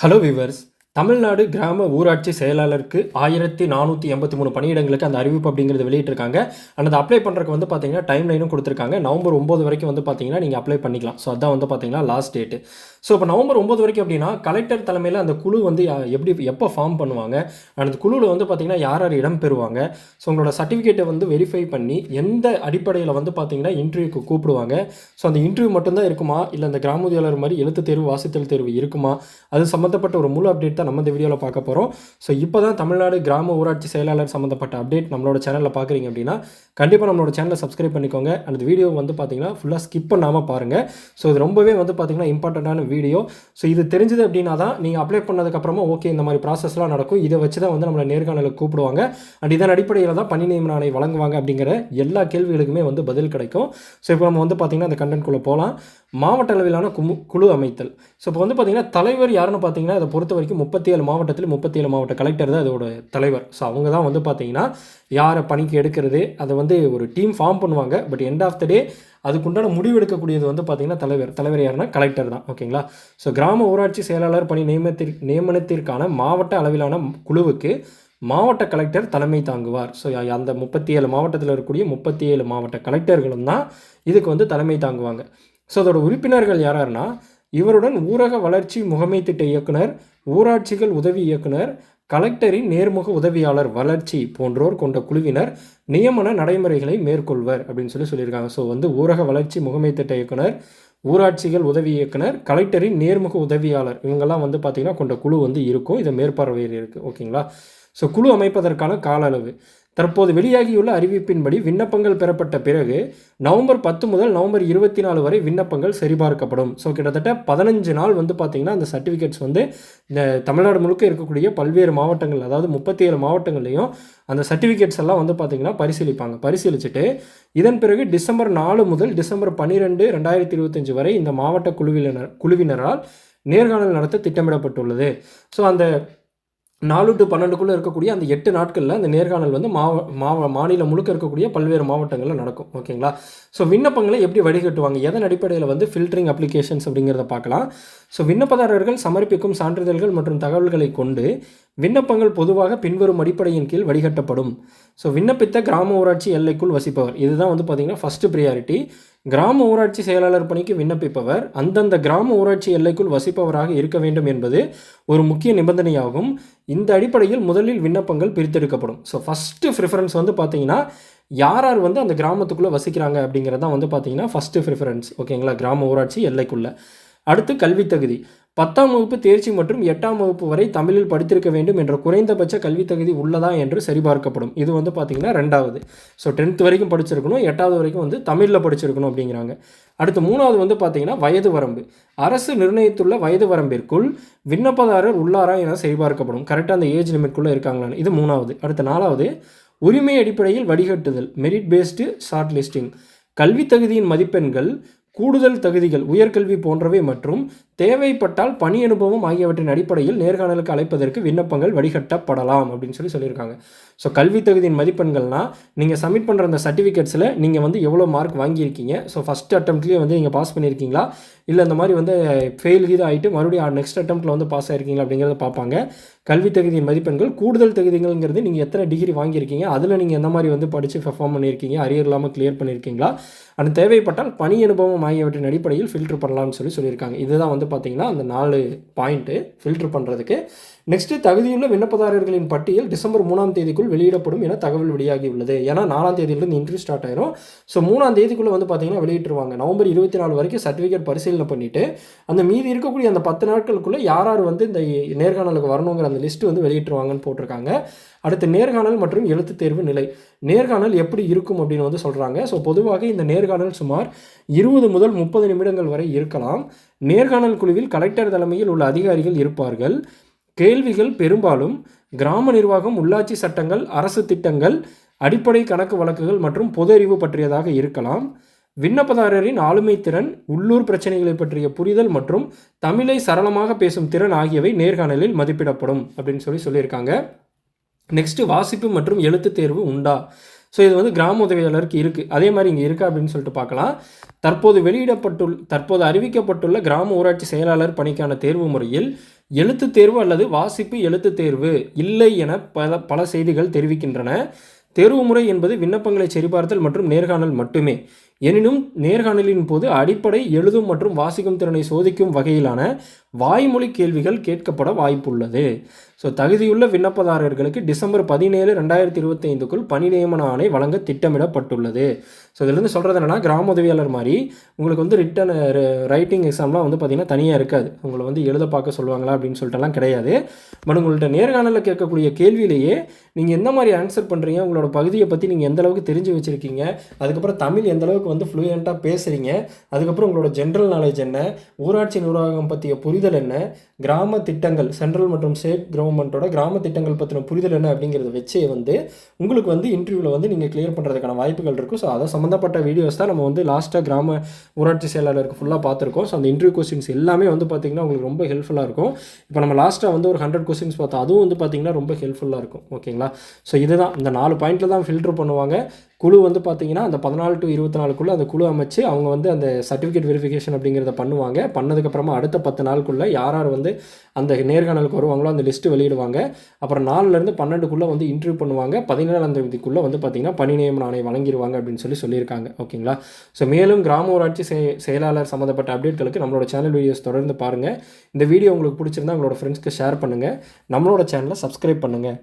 Hello viewers. Tamil Nadu கிராம ஊராட்சி செயலாளருக்கு 1483 பணியிடங்களுக்கு அந்த அறிவிப்பு அப்படிங்கிறது வெளியிட்டிருக்காங்க. அண்ட் அதை அப்ளை பண்ணுறதுக்கு வந்து பார்த்தீங்கன்னா டைம் லைனும் கொடுத்துருக்காங்க. நவம்பர் 9 வரைக்கும் வந்து பார்த்தீங்கன்னா நீங்கள் அப்ளை பண்ணிக்கலாம். ஸோ அதான் வந்து பார்த்தீங்கன்னா லாஸ்ட் டேட்டு. ஸோ இப்போ நவம்பர் 9 வரைக்கும் அப்படின்னா கலெக்டர் தலைமையில் அந்த குழு வந்து எப்போ ஃபார்ம் பண்ணுவாங்க, அந்த குழுவில் வந்து பார்த்தீங்கன்னா யார் யார் இடம் பெறுவாங்க, ஸோ உங்களோட சர்டிஃபிகேட்டை வந்து வெரிஃபை பண்ணி எந்த அடிப்படையில் வந்து பார்த்தீங்கன்னா இன்டர்வியூக்கு கூப்பிடுவாங்க, ஸோ அந்த இன்டர்வியூ மட்டும்தான் இருக்குமா, இல்லை அந்த கிராம உதவியாளர் மாதிரி எழுத்து தேர்வு வாசித்தல் தேர்வு இருக்குமா, அது சம்மந்தப்பட்ட ஒரு முழு அப்டேட் தான் நம்ம இந்த வீடியோவில் பார்க்க போகிறோம். ஸோ இப்போ தான் தமிழ்நாடு கிராம ஊராட்சி செயலாளர் சம்மந்தப்பட்ட அப்டேட் நம்மளோட சேனலில் பார்க்குறீங்க அப்படின்னா கண்டிப்பாக நம்மளோட சேனலை சப்ஸ்கிரைப் பண்ணிக்கோங்க. அந்த வீடியோ வந்து பார்த்தீங்கன்னா ஃபுல்லாக ஸ்கிப் பண்ணாமல் பாருங்கள். ஸோ இது ரொம்பவே வந்து பார்த்தீங்கன்னா இம்பார்ட்டண்ட்டான வீடியோ. ஸோ இது தெரிஞ்சது அப்படின்னா தான் நீங்கள் அப்ளை பண்ணதுக்கப்புறமா ஓகே இந்த மாதிரி ப்ராசஸ்லாம் நடக்கும், இதை வச்சு தான் வந்து நம்மளை நேர்காணலுக்கு கூப்பிடுவாங்க, அண்ட் இதன் அடிப்படையில் தான் பணி நியமன ஆணை வழங்குவாங்க அப்படிங்கிற எல்லா கேள்விகளுக்குமே வந்து பதில் கிடைக்கும். ஸோ இப்போ நம்ம வந்து பார்த்திங்கன்னா அந்த கண்டென்ட்குள்ளே போகலாம். மாவட்ட அளவிலான குழு அமைத்தல். ஸோ இப்போ வந்து பார்த்திங்கன்னா தலைவர் யாருன்னு பார்த்தீங்கன்னா அதை பொறுத்த வரைக்கும் 37 மாவட்டத்தில் 37 மாவட்ட கலெக்டர் தான் அதோட தலைவர். ஸோ அவங்க தான் வந்து பார்த்திங்கன்னா யாரை பணிக்கு எடுக்கிறது, அதை வந்து ஒரு டீம் ஃபார்ம் பண்ணுவாங்க. பட் எண்ட் ஆஃப் த டே அதுக்குண்டான முடிவு எடுக்கக்கூடியது வந்து பார்த்திங்கன்னா தலைவர் யாருன்னா கலெக்டர் தான். ஓகேங்களா. ஸோ கிராம ஊராட்சி செயலாளர் பணி நியமனத்திற்கான மாவட்ட அளவிலான குழுவுக்கு மாவட்ட கலெக்டர் தலைமை தாங்குவார். ஸோ அந்த 37 மாவட்டத்தில் இருக்கக்கூடிய 37 மாவட்ட கலெக்டர்களும் தான் இதுக்கு வந்து தலைமை தாங்குவாங்க. ஸோ அதோட உறுப்பினர்கள் யாராருன்னா இவருடன் ஊரக வளர்ச்சி முகமை திட்ட இயக்குனர், ஊராட்சிகள் உதவி இயக்குனர், கலெக்டரின் நேர்முக உதவியாளர் வளர்ச்சி போன்றோர் கொண்ட குழுவினர் நியமன நடைமுறைகளை மேற்கொள்வர் அப்படின்னு சொல்லியிருக்காங்க. ஸோ வந்து ஊரக வளர்ச்சி முகமை திட்ட இயக்குனர், ஊராட்சிகள் உதவி இயக்குனர், கலெக்டரின் நேர்முக உதவியாளர் இவங்கெல்லாம் வந்து பார்த்திங்கன்னா கொண்ட குழு வந்து இருக்கும். இதை மேற்பார்வையில் இருக்குது. ஓகேங்களா. ஸோ குழு அமைப்பதற்கான கால அளவு தற்போது வெளியாகியுள்ள அறிவிப்பின்படி விண்ணப்பங்கள் பெறப்பட்ட பிறகு நவம்பர் 10 முதல் நவம்பர் 24 வரை விண்ணப்பங்கள் சரிபார்க்கப்படும். ஸோ கிட்டத்தட்ட 15 நாள் வந்து பார்த்திங்கன்னா அந்த சர்டிஃபிகேட்ஸ் வந்து இந்த தமிழ்நாடு முழுக்க இருக்கக்கூடிய பல்வேறு மாவட்டங்கள், அதாவது 37 மாவட்டங்கள்லையும் அந்த சர்டிஃபிகேட்ஸ் எல்லாம் வந்து பார்த்திங்கன்னா பரிசீலிச்சுட்டு இதன் பிறகு டிசம்பர் 4 முதல் டிசம்பர் 12, 2025 வரை இந்த மாவட்ட குழுவினரால் நேர்காணல் நடத்த திட்டமிடப்பட்டுள்ளது. ஸோ அந்த 4 to 12க்குள்ளே இருக்கக்கூடிய அந்த 8 நாட்களில் அந்த நேர்காணல் வந்து மாநிலம் முழுக்க இருக்கக்கூடிய பல்வேறு மாவட்டங்களில் நடக்கும். ஓகேங்களா. ஸோ விண்ணப்பங்களை எப்படி வடிகட்டுவாங்க, எதன் அடிப்படையில் வந்து ஃபில்டரிங் அப்ளிகேஷன்ஸ் அப்படிங்கிறத பார்க்கலாம். ஸோ விண்ணப்பதாரர்கள் சமர்ப்பிக்கும் சான்றிதழ்கள் மற்றும் தகவல்களை கொண்டு விண்ணப்பங்கள் பொதுவாக பின்வரும் அடிப்படையின் கீழ் வடிகட்டப்படும். ஸோ விண்ணப்பித்த கிராம ஊராட்சி எல்லைக்குள் வசிப்பவர், இதுதான் வந்து பார்த்திங்கன்னா ஃபஸ்ட்டு ப்ரியாரிட்டி. கிராம ஊராட்சி செயலாளர் பணிக்கு விண்ணப்பிப்பவர் அந்தந்த கிராம ஊராட்சி எல்லைக்குள் வசிப்பவராக இருக்க வேண்டும் என்பது ஒரு முக்கிய நிபந்தனையாகும். இந்த அடிப்படையில் முதலில் விண்ணப்பங்கள் பிரித்தெடுக்கப்படும். ஸோ ஃபஸ்ட்டு ப்ரிஃபரன்ஸ் வந்து பார்த்திங்கன்னா யார் வந்து அந்த கிராமத்துக்குள்ளே வசிக்கிறாங்க அப்படிங்கிறது தான் வந்து பார்த்திங்கன்னா ஃபஸ்ட்டு ப்ரிஃபரன்ஸ். ஓகேங்களா. கிராம ஊராட்சி எல்லைக்குள்ளே. அடுத்து கல்வி தகுதி. 10ஆம் வகுப்பு தேர்ச்சி மற்றும் 8ஆம் வகுப்பு வரை தமிழில் படித்திருக்க வேண்டும் என்ற குறைந்தபட்ச கல்வி தகுதி உள்ளதா என்று சரிபார்க்கப்படும். இது வந்து பார்த்திங்கன்னா 2வது. ஸோ 10th வரைக்கும் படிச்சிருக்கணும், 8வது வரைக்கும் வந்து தமிழில் படிச்சிருக்கணும் அப்படிங்கிறாங்க. அடுத்து 3வது வந்து பார்த்திங்கன்னா வயது வரம்பு. அரசு நிர்ணயித்துள்ள வயது வரம்பிற்குள் விண்ணப்பதாரர் உள்ளாரா என சரிபார்க்கப்படும். கரெக்டாக அந்த ஏஜ் லிமிட்குள்ளே இருக்காங்களான்னு. இது 3வது. அடுத்து 4வது உரிமை அடிப்படையில் வடிகட்டுதல், மெரிட் பேஸ்டு ஷார்ட் லிஸ்டிங். கல்வி தகுதியின் மதிப்பெண்கள், கூடுதல் தகுதிகள், உயர்கல்வி போன்றவை மற்றும் தேவைப்பட்டால் பணி அனுபவம் ஆகியவற்றின் அடிப்படையில் நேர்காணலுக்கு அழைப்பதற்கு விண்ணப்பங்கள் வடிகட்டப்படலாம் அப்படின்னு சொல்லியிருக்காங்க. ஸோ கல்வி தகுதியின் மதிப்பெண்கள்னால் நீங்கள் சப்மிட் பண்ணுற அந்த சர்டிஃபிகேட்ஸில் நீங்கள் வந்து எவ்வளோ மார்க் வாங்கியிருக்கீங்க, ஸோ ஃபஸ்ட் அட்டம்ப்ட்லேயே வந்து நீங்கள் பாஸ் பண்ணியிருக்கீங்களா, இல்லை இந்த மாதிரி வந்து ஃபெயில் ஆகிட்டு மறுபடியும் நெக்ஸ்ட் அட்டம்ப்ட்டில் வந்து பாஸ் ஆகிருக்கீங்களா அப்படிங்கிறத பார்ப்பாங்க. கல்வி தகுதியின் மதிப்பெண்கள், கூடுதல் தகுதிகள்ங்கிறது நீங்கள் எத்தனை டிகிரி வாங்கியிருக்கீங்க, அதில் நீங்கள் எந்த மாதிரி வந்து படித்து பெர்ஃபார்ம் பண்ணியிருக்கீங்க, அரியர் இல்லாமல் கிளியர் பண்ணியிருக்கீங்களா, அது தேவைப்பட்டால் பணி அனுபவம் ஆகியவற்றின் அடிப்படையில் ஃபில்டர் பண்ணலாம்னு சொல்லியிருக்காங்க. இதுதான் வந்து பார்த்திங்கன்னா அந்த 4 பாயிண்ட்டு ஃபில்டர் பண்ணுறதுக்கு. நெக்ஸ்ட்டு தகுதியுள்ள விண்ணப்பதாரர்களின் பட்டியல் டிசம்பர் 3ஆம் தேதிக்குள் வெளியிடப்படும் என தகவல் வெளியாகி உள்ளது. ஏன்னா 4ஆம் தேதியிலிருந்து இன்டர்வியூ ஸ்டார்ட் ஆயிரும். ஸோ 3ஆம் தேதிக்குள்ளே வந்து பார்த்திங்கன்னா வெளியிட்டுருவாங்க. நவம்பர் 24 வரைக்கும் சர்டிஃபிகேட் பரிசீலனை பண்ணிவிட்டு அந்த மீதி இருக்கக்கூடிய அந்த 10 நாட்களுக்குள்ளே யார் வந்து இந்த நேர்காணலுக்கு வரணுங்கிற அந்த லிஸ்ட்டு வந்து வெளியிட்டுருவாங்கன்னு போட்டிருக்காங்க. அடுத்து நேர்காணல் மற்றும் எழுத்து தேர்வு நிலை. நேர்காணல் எப்படி இருக்கும் அப்படின்னு வந்து சொல்கிறாங்க. ஸோ பொதுவாக இந்த நேர்காணல் சுமார் 20 முதல் 30 நிமிடங்கள் வரை இருக்கலாம். நேர்காணல் குழுவில் கலெக்டர் தலைமையில் உள்ள அதிகாரிகள் இருப்பார்கள். கேள்விகள் பெரும்பாலும் கிராம நிர்வாகம், உள்ளாட்சி சட்டங்கள், அரசு திட்டங்கள், அடிப்படை கணக்கு வழக்குகள் மற்றும் பொது அறிவு பற்றியதாக இருக்கலாம். விண்ணப்பதாரரின் ஆளுமை திறன், உள்ளூர் பிரச்சனைகளை பற்றிய புரிதல் மற்றும் தமிழை சரளமாக பேசும் திறன் ஆகியவை நேர்காணலில் மதிப்பிடப்படும் அப்படின்னு சொல்லியிருக்காங்க. நெக்ஸ்ட்டு வாசிப்பு மற்றும் எழுத்து தேர்வு உண்டா. ஸோ இது வந்து கிராம உதவியாளருக்கு இருக்குது, அதே மாதிரி இங்கே இருக்கா அப்படின்னு சொல்லிட்டு பார்க்கலாம். தற்போது அறிவிக்கப்பட்டுள்ள கிராம ஊராட்சி செயலாளர் பணிக்கான தேர்வு முறையில் எழுத்துத் தேர்வு அல்லது வாசிப்பு எழுத்துத் தேர்வு இல்லை என பல செய்திகள் தெரிவிக்கின்றன. தேர்வுமுறை என்பது விண்ணப்பங்களை சரிபார்த்தல் மற்றும் நேர்காணல் மட்டுமே. எனினும் நேர்காணலின் போது அடிப்படை எழுதும் மற்றும் வாசிக்கும் திறனை சோதிக்கும் வகையிலான வாய்மொழி கேள்விகள் கேட்கப்பட வாய்ப்புள்ளது. ஸோ தகுதியுள்ள விண்ணப்பதாரர்களுக்கு டிசம்பர் 17, 2025க்குள் பணி நியமன ஆணை வழங்க திட்டமிடப்பட்டுள்ளது. ஸோ இதிலிருந்து சொல்கிறது என்னென்னா, கிராம உதவியாளர் மாதிரி உங்களுக்கு வந்து ரிட்டன் ரைட்டிங் எக்ஸாம்லாம் வந்து பார்த்திங்கன்னா தனியாக இருக்காது. உங்களை வந்து எழுத பார்க்க சொல்லுவாங்களா அப்படின்னு சொல்லிட்டுலாம் கிடையாது. பட் உங்கள்கிட்ட நேர்காணலில் கேட்கக்கூடிய கேள்வியிலேயே நீங்கள் எந்த மாதிரி ஆன்சர் பண்ணுறீங்க, உங்களோட பகுதியை பற்றி நீங்கள் எந்த அளவுக்கு தெரிஞ்சு வச்சுருக்கீங்க, அதுக்கப்புறம் தமிழ் எந்த அளவுக்கு வந்து ஃப்ளூயண்ட்டாக பேசுகிறீங்க, அதுக்கப்புறம் உங்களோட ஜென்ரல் நாலேஜ் என்ன, ஊராட்சி நிர்வாகம் பற்றிய புரிதல் என்ன, கிராம திட்டங்கள் சென்ட்ரல் மற்றும் ஸ்டேட் கவர்மெண்ட்டோட கிராம திட்டங்கள் பற்றின புரிதல் என்ன அப்படிங்கிறத வச்சே வந்து உங்களுக்கு வந்து இன்டர்வியூவில் வந்து நீங்கள் கிளியர் பண்ணுறதுக்கான வாய்ப்புகள் இருக்கும். ஸோ அதை சம்மந்தப்பட்ட வீடியோஸ் தான் நம்ம வந்து லாஸ்ட்டாக கிராம ஊராட்சி செயலாளருக்கு ஃபுல்லாக பார்த்துருக்கோம். ஸோ அந்த இன்டர்வியூ கொஸ்டின்ஸ் எல்லாமே வந்து பார்த்திங்கன்னா உங்களுக்கு ரொம்ப ஹெல்ப்ஃபுல்லாக இருக்கும். இப்போ நம்ம லாஸ்ட்டாக வந்து ஒரு 100 கொஸ்டின்ஸ் பார்த்தோம், அதுவும் வந்து பார்த்திங்கன்னா ரொம்ப ஹெல்ப்ஃபுல்லாக இருக்கும். ஓகேங்களா? ஸோ இதுதான் இந்த 4 பாயிண்ட்டில் தான் ஃபில்ட்ரு பண்ணுவாங்க. குழு வந்து பார்த்திங்கன்னா அந்த 14 to 24க்குள்ளே அந்த குழு அமைச்சு அவங்க வந்து அந்த சர்டிஃபிகேட் வெரிஃபிகேஷன் அப்படிங்கிறத பண்ணுவாங்க. பண்ணதுக்கப்புறமா அடுத்த 10 நாளுக்குள்ளே யார் யார் வந்து அந்த நேர்காணலுக்கு வருவாங்களோ அந்த லிஸ்ட்டு வெளியிடுவாங்க. அப்புறம் 4லேருந்து 12க்குள்ளே வந்து இன்டர்வியூ பண்ணுவாங்க. 17ஆம் தேதிக்குள்ளே வந்து பார்த்திங்கன்னா பணி நியமன ஆணை வழங்கிடுவாங்க அப்படின்னு சொல்லியிருக்காங்க. ஓகேங்களா? ஸோ மேலும் கிராம ஊராட்சி செயலாளர் சம்மந்தப்பட்ட அப்டேட்களுக்கு நம்மளோட சேனல் வீடியோஸ் தொடர்ந்து பாருங்கள். இந்த வீடியோ உங்களுக்கு பிடிச்சிருந்தா உங்களோட ஃப்ரெண்ட்ஸ்க்கு ஷேர் பண்ணுங்கள். நம்மளோட சேனலை சப்ஸ்கிரைப் பண்ணுங்கள்.